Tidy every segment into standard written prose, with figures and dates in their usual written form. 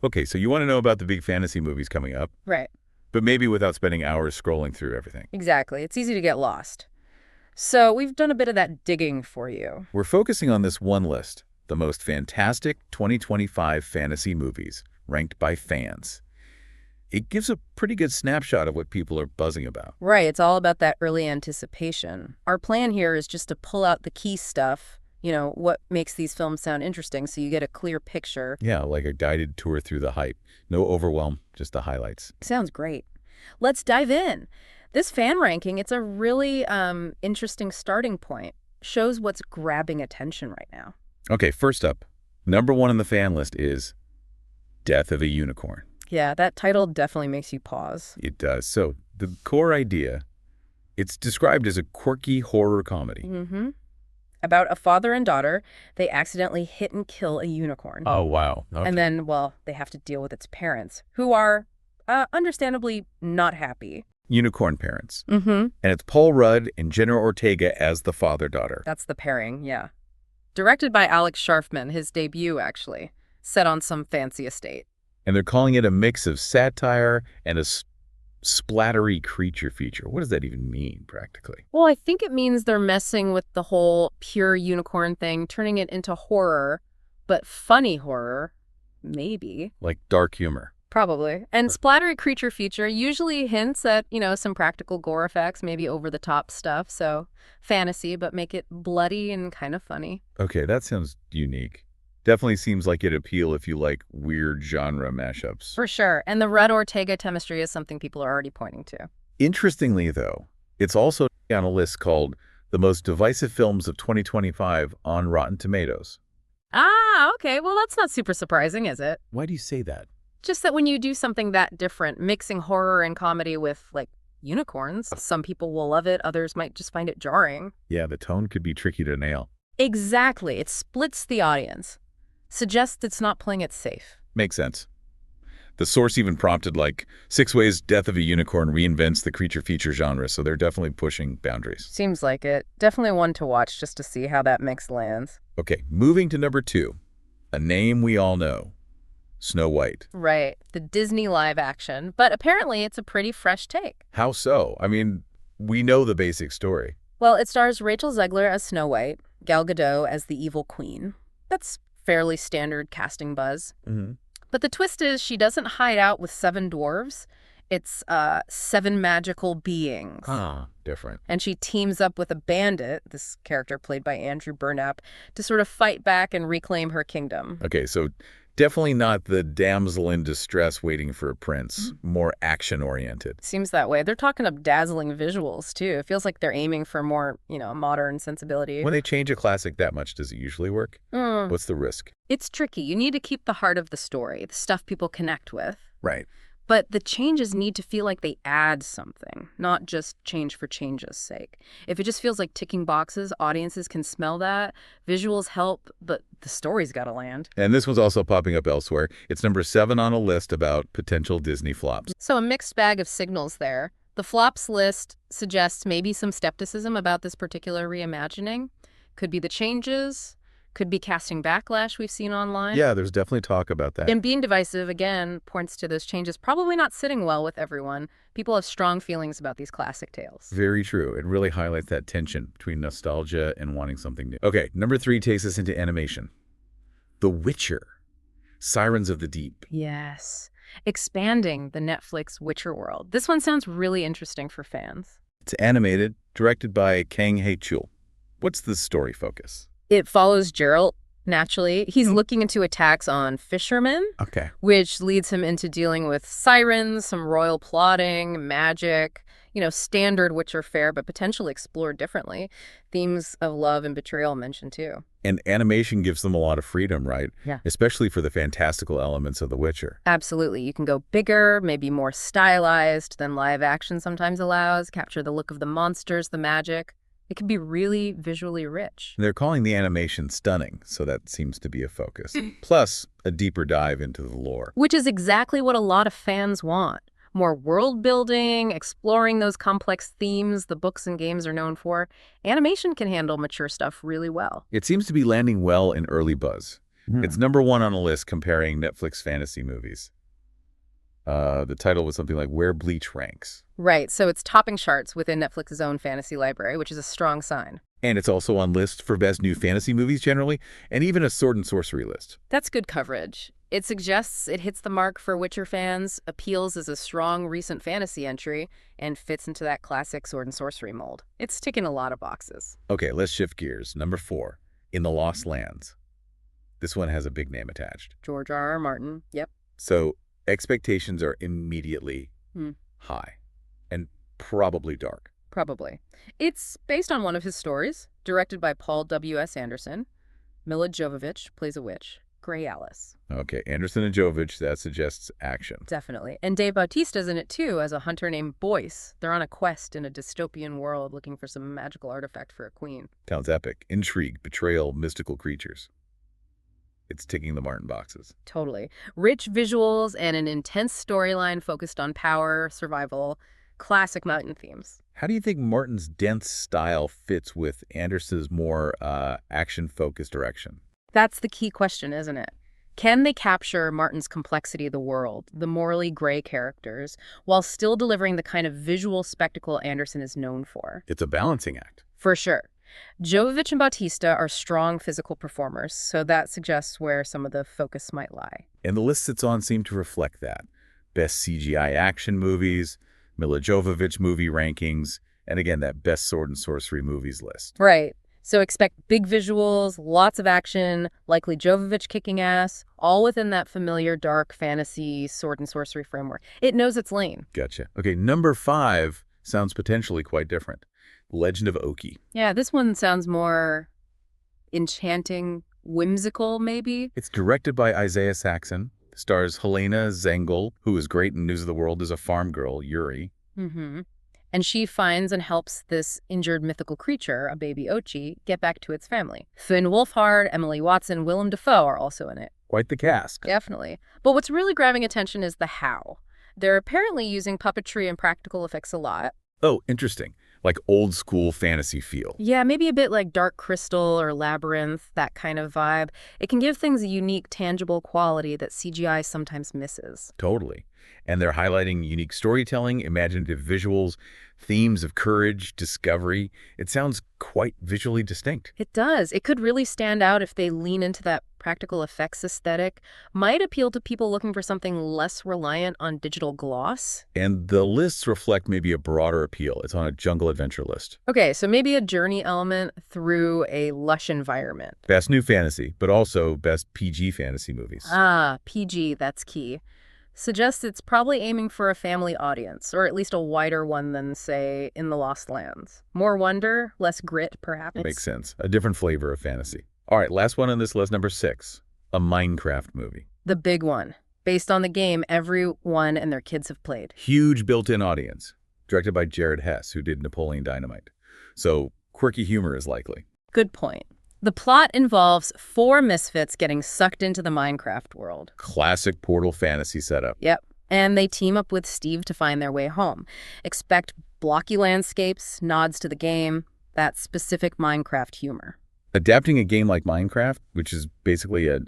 Okay, so you want to know about the big fantasy movies coming up, Right. but maybe without spending hours scrolling through everything. Exactly. It's easy to get lost. So we've done a bit of that digging for you. We're focusing on this one list, the most fantastic 2025 fantasy movies, ranked by fans. It gives a pretty good snapshot of what people are buzzing about. Right. It's all about that early anticipation. Our plan here is just to pull out the key stuff, what makes these films sound interesting so you get a clear picture. Yeah, like a guided tour through the hype. No overwhelm, just the highlights. Sounds great. Let's dive in. This fan ranking, it's a really interesting starting point. Shows what's grabbing attention right now. Okay, first up, number one on the fan list is Death of a Unicorn. Yeah, that title definitely makes you pause. It does. So the core idea, it's described as a quirky horror comedy. Mm-hmm. About a father and daughter, they accidentally hit and kill a unicorn. Oh, wow. Okay. And then, they have to deal with its parents, who are understandably not happy. Unicorn parents. Mm-hmm. And it's Paul Rudd and Jenna Ortega as the father-daughter. That's the pairing, yeah. Directed by Alex Sharfman, his debut, actually, set on some fancy estate. And they're calling it a mix of satire and a splattery creature feature. What does that even mean, practically? Well, I think it means they're messing with the whole pure unicorn thing, turning it into horror, but funny horror, maybe. Like dark humor. Probably. And splattery creature feature usually hints at, some practical gore effects, maybe over-the-top stuff. So fantasy, but make it bloody and kind of funny. Okay, that sounds unique. Definitely seems like it'd appeal if you like weird genre mashups. For sure. And the Rudd-Ortega chemistry is something people are already pointing to. Interestingly, though, it's also on a list called The Most Divisive Films of 2025 on Rotten Tomatoes. Ah, okay. Well, that's not super surprising, is it? Why do you say that? Just that when you do something that different, mixing horror and comedy with, unicorns, some people will love it, others might just find it jarring. Yeah, the tone could be tricky to nail. Exactly. It splits the audience. Suggests it's not playing it safe. Makes sense. The source even prompted 6 ways Death of a Unicorn reinvents the creature feature genre, so they're definitely pushing boundaries. Seems like it. Definitely one to watch just to see how that mix lands. Okay, moving to number 2. A name we all know. Snow White. Right. The Disney live action. But apparently it's a pretty fresh take. How so? I mean, we know the basic story. Well, it stars Rachel Zegler as Snow White, Gal Gadot as the evil queen. That's fairly standard casting buzz. Mm-hmm. But the twist is she doesn't hide out with 7 dwarves. It's 7 magical beings. Different. And she teams up with a bandit, this character played by Andrew Burnap, to sort of fight back and reclaim her kingdom. Okay, so definitely not the damsel in distress waiting for a prince. More action-oriented. Seems that way. They're talking up dazzling visuals, too. It feels like they're aiming for more, modern sensibility. When they change a classic that much, does it usually work? What's the risk? It's tricky. You need to keep the heart of the story, the stuff people connect with. Right. But the changes need to feel like they add something, not just change for change's sake. If it just feels like ticking boxes, audiences can smell that. Visuals help, but the story's got to land. And this one's also popping up elsewhere. It's number 7 on a list about potential Disney flops. So a mixed bag of signals there. The flops list suggests maybe some skepticism about this particular reimagining. Could be the changes. Could be casting backlash we've seen online. Yeah, there's definitely talk about that. And being divisive, again, points to those changes probably not sitting well with everyone. People have strong feelings about these classic tales. Very true. It really highlights that tension between nostalgia and wanting something new. Okay, number 3 takes us into animation. The Witcher. Sirens of the Deep. Yes. Expanding the Netflix Witcher world. This one sounds really interesting for fans. It's animated, directed by Kang Hae-chul. What's the story focus? It follows Geralt, naturally. He's looking into attacks on fishermen, Okay. which leads him into dealing with sirens, some royal plotting, magic, standard Witcher fare, but potentially explored differently. Themes of love and betrayal mentioned, too. And animation gives them a lot of freedom, right? Yeah. Especially for the fantastical elements of The Witcher. Absolutely. You can go bigger, maybe more stylized than live action sometimes allows, capture the look of the monsters, the magic. It can be really visually rich. They're calling the animation stunning, so that seems to be a focus. Plus, a deeper dive into the lore. Which is exactly what a lot of fans want. More world building, exploring those complex themes the books and games are known for. Animation can handle mature stuff really well. It seems to be landing well in early buzz. It's number 1 on the list comparing Netflix fantasy movies. The title was something like Where Bleach Ranks. Right, so it's topping charts within Netflix's own fantasy library, which is a strong sign. And it's also on lists for best new fantasy movies generally, and even a sword and sorcery list. That's good coverage. It suggests it hits the mark for Witcher fans, appeals as a strong recent fantasy entry, and fits into that classic sword and sorcery mold. It's ticking a lot of boxes. Okay, let's shift gears. Number 4, In the Lost Lands. This one has a big name attached. George R.R. Martin, yep. So expectations are immediately high and probably dark. Probably. It's based on one of his stories, directed by Paul W.S. Anderson. Milla Jovovich plays a witch. Gray Alice. Okay, Anderson and Jovovich, that suggests action. Definitely. And Dave Bautista's in it too, as a hunter named Boyce. They're on a quest in a dystopian world looking for some magical artifact for a queen. Sounds epic. Intrigue, betrayal, mystical creatures. It's ticking the Martin boxes. Totally. Rich visuals and an intense storyline focused on power, survival, classic Martin themes. How do you think Martin's dense style fits with Anderson's more action-focused direction? That's the key question, isn't it? Can they capture Martin's complexity of the world, the morally gray characters, while still delivering the kind of visual spectacle Anderson is known for? It's a balancing act. For sure. Jovovich and Bautista are strong physical performers, so that suggests where some of the focus might lie. And the lists it's on seem to reflect that. Best CGI action movies, Milla Jovovich movie rankings, and again, that best sword and sorcery movies list. Right. So expect big visuals, lots of action, likely Jovovich kicking ass, all within that familiar dark fantasy sword and sorcery framework. It knows its lane. Gotcha. Okay, number 5 sounds potentially quite different. Legend of Ochi. Yeah, this one sounds more enchanting, whimsical, maybe? It's directed by Isaiah Saxon, stars Helena Zengel, who is great in News of the World as a farm girl, Yuri. And she finds and helps this injured mythical creature, a baby Ochi, get back to its family. Finn Wolfhard, Emily Watson, Willem Dafoe are also in it. Quite the cast. Definitely. But what's really grabbing attention is the how. They're apparently using puppetry and practical effects a lot. Oh, interesting. Like old school fantasy feel. Yeah, maybe a bit like Dark Crystal or Labyrinth, that kind of vibe. It can give things a unique, tangible quality that CGI sometimes misses. Totally. And they're highlighting unique storytelling, imaginative visuals, themes of courage, discovery. It sounds quite visually distinct. It does. It could really stand out if they lean into that practical effects aesthetic. Might appeal to people looking for something less reliant on digital gloss. And the lists reflect maybe a broader appeal. It's on a jungle adventure list. Okay, so maybe a journey element through a lush environment. Best new fantasy, but also best PG fantasy movies. Ah, PG, that's key. Suggests it's probably aiming for a family audience, or at least a wider one than, say, In the Lost Lands. More wonder, less grit, perhaps. Makes sense. A different flavor of fantasy. All right, last one on this list, number 6. A Minecraft movie. The big one. Based on the game everyone and their kids have played. Huge built-in audience. Directed by Jared Hess, who did Napoleon Dynamite. So quirky humor is likely. Good point. The plot involves 4 misfits getting sucked into the Minecraft world. Classic Portal fantasy setup. Yep. And they team up with Steve to find their way home. Expect blocky landscapes, nods to the game, that specific Minecraft humor. Adapting a game like Minecraft, which is basically a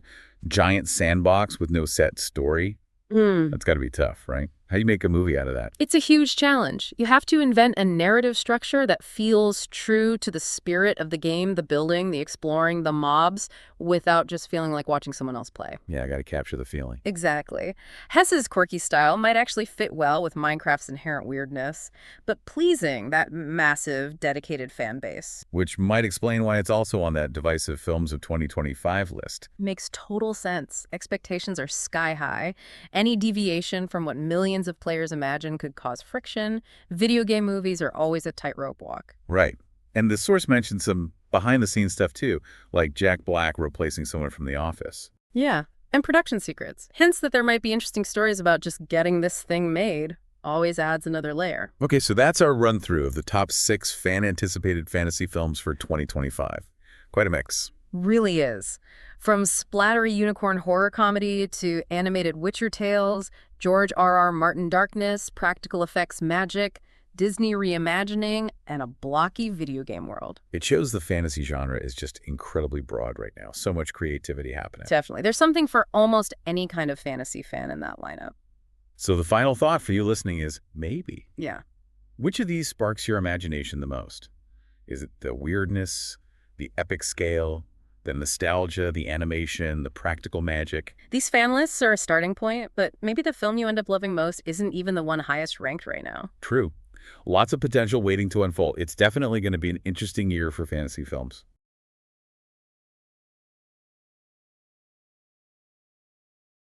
giant sandbox with no set story, that's got to be tough, right? How do you make a movie out of that? It's a huge challenge. You have to invent a narrative structure that feels true to the spirit of the game, the building, the exploring, the mobs, without just feeling like watching someone else play. Yeah, I got to capture the feeling. Exactly. Hess's quirky style might actually fit well with Minecraft's inherent weirdness, but pleasing that massive, dedicated fan base. Which might explain why it's also on that divisive films of 2025 list. Makes total sense. Expectations are sky high. Any deviation from what millions of players imagine could cause friction. Video game movies are always a tightrope walk. Right. And the source mentioned some behind-the-scenes stuff too, like Jack Black replacing someone from The Office. Yeah, and production secrets. Hints that there might be interesting stories about just getting this thing made. Always adds another layer. Okay, so that's our run-through of the top 6 fan-anticipated fantasy films for 2025. Quite a mix. Really is. From splattery unicorn horror comedy to animated Witcher tales, George R.R. Martin darkness, practical effects magic, Disney reimagining, and a blocky video game world. It shows the fantasy genre is just incredibly broad right now. So much creativity happening. Definitely. There's something for almost any kind of fantasy fan in that lineup. So the final thought for you listening is maybe. Yeah. Which of these sparks your imagination the most? Is it the weirdness, the epic scale, the nostalgia, the animation, the practical magic? These fan lists are a starting point, but maybe the film you end up loving most isn't even the one highest ranked right now. True. Lots of potential waiting to unfold. It's definitely going to be an interesting year for fantasy films.